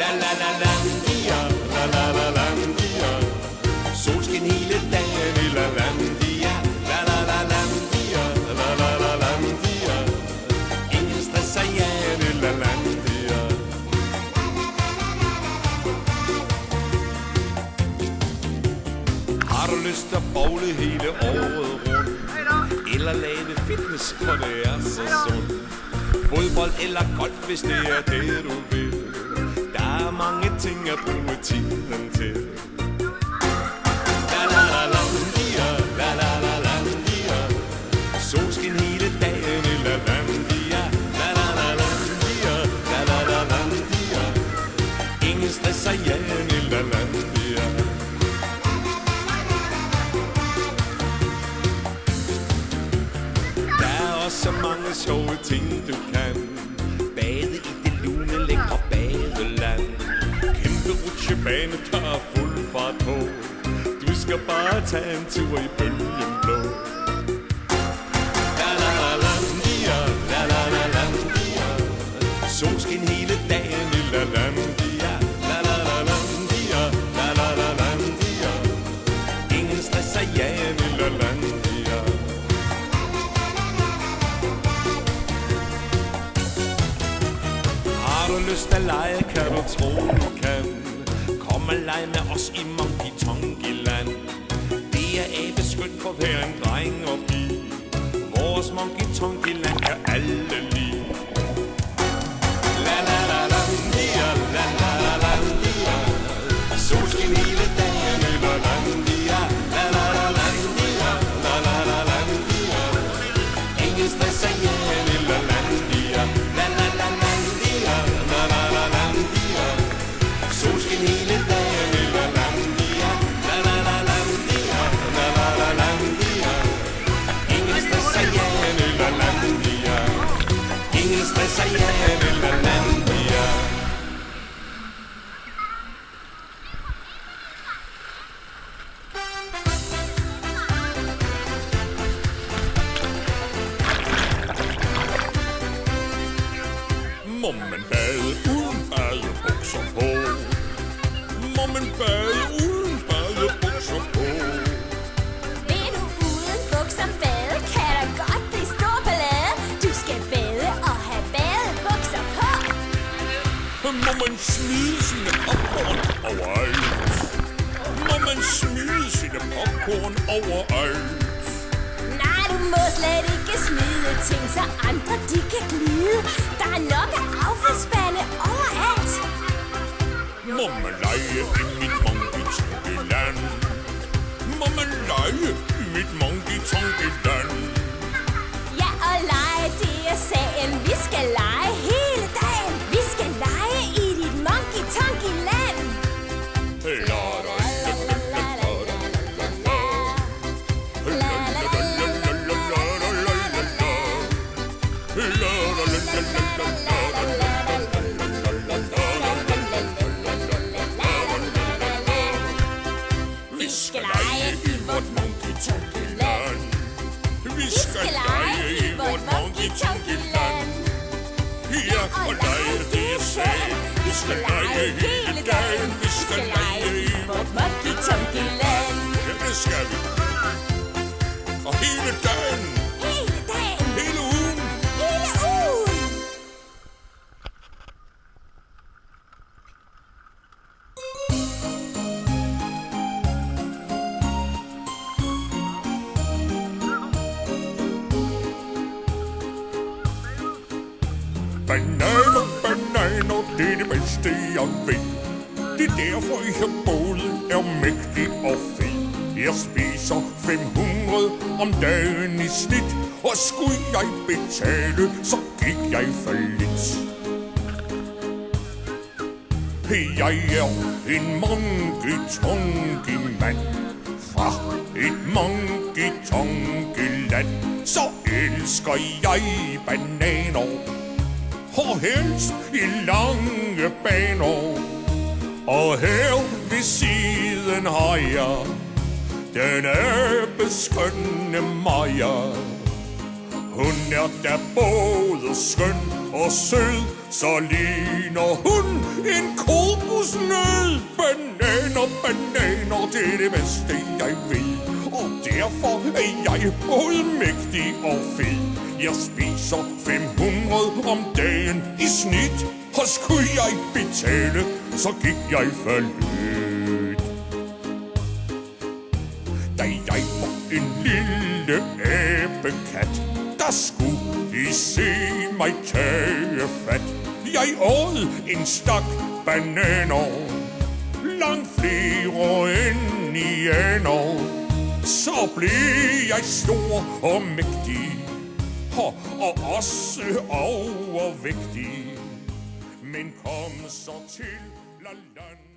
La la la landia, la la la landia. Solskin hele dagen i La Landia. La la la landia, la la la landia. Ingen stress og jern i La Landia. Har du lyst til at bowle hele året rundt? Eller lave fitness, for det er så sundt. Fodbold eller golf, hvis det er det du vil. Der er mange ting at bruge tiden til. La la la landia, la la la landia. Solskin hele dagen i La Landia. La la la landia, la la la landia. Ingen stress og jern i La Landia. Så mange sjove ting du kan. Bade i det lune lækre badeland. Kæmpe rutsjebane, der er fuld fart på. Du skal bare tage en tur i bølgen blå. La la la landia, la la la landia. Solskin hele dagen i La Landia. La la la landia, la la la landia. Ingen stress og jern i La Landia. Har du lyst at lege, kan du tro du kan. Kom og lege med os i Monkey Tonky Land. Det er abeskønt for hver en dreng og pige. Vores Monkey Tonky Land kan alle lide. La la la landia, la la la landia. Solskin hele dagen i La Landia. La la la landia, la la la landia. Ingen stress og jern i La Landia. La la la landia, la la la landia. Solskin hele dagen i La Landia. La la la landia, la la la landia. Ingen stress og jern i La Landia. Ingen stress og jern i La Landia. Må man bade uden badebukser på? Må man bade uden badebukser på? Vil du uden bukser bade, kan der godt blive stor ballade. Du skal bade og have badebukser på. Må man smide sine popcorn overalt? Må man smide sine popcorn overalt? Nej, du må slet ikke smide ting, så andre de kan glide. Der er nok af affaldsspande overalt. Må man lege i mit Monkey Tonky Land? Må man lege i mit Monkey Tonky Land? Ja, og lege, det er sagen. Vi skal lege hele dagen. Vi skal lege i dit Monkey Tonky Land. Vi skal lege i vort Monkey Tonky Land. Vi skal lege i vort Monkey Tonky Land. Ja, og lege det er sagen. Vi skal lege hele dagen. Vi skal lege i vort Monkey Tonky Land. Ja, det skal vi. Og hele dagen. Hele dagen. Hele ugen. Hele ugen. Bananer, bananer, det er det bedste jeg ved. Det er derfor jeg både er mægtig og fed. Jeg spiser 500 om dagen i snit. Og skulle jeg betale, så gik jeg for lidt. Jeg er en Monkey Tonky mand fra et Monkey Tonky Land. Så elsker jeg bananer, og helst i lange baner. Og her ved siden har jeg den æbeskønne Maja. Hun er da både skøn og sød, så ligner hun en ko kokosnød. Bananer, bananer, det er det bedste jeg ved. Og derfor er jeg både mægtig og fed. Jeg spiser 500 om dagen i snit. Og skulle jeg betale, så gik jeg forløt. Da jeg var en lille abekat, der skulle I se mig tage fat. Jeg åd en stak bananer, langt flere end I aner. Så blev jeg stor og mægtig, og også overvægtig. Men kom så til la land.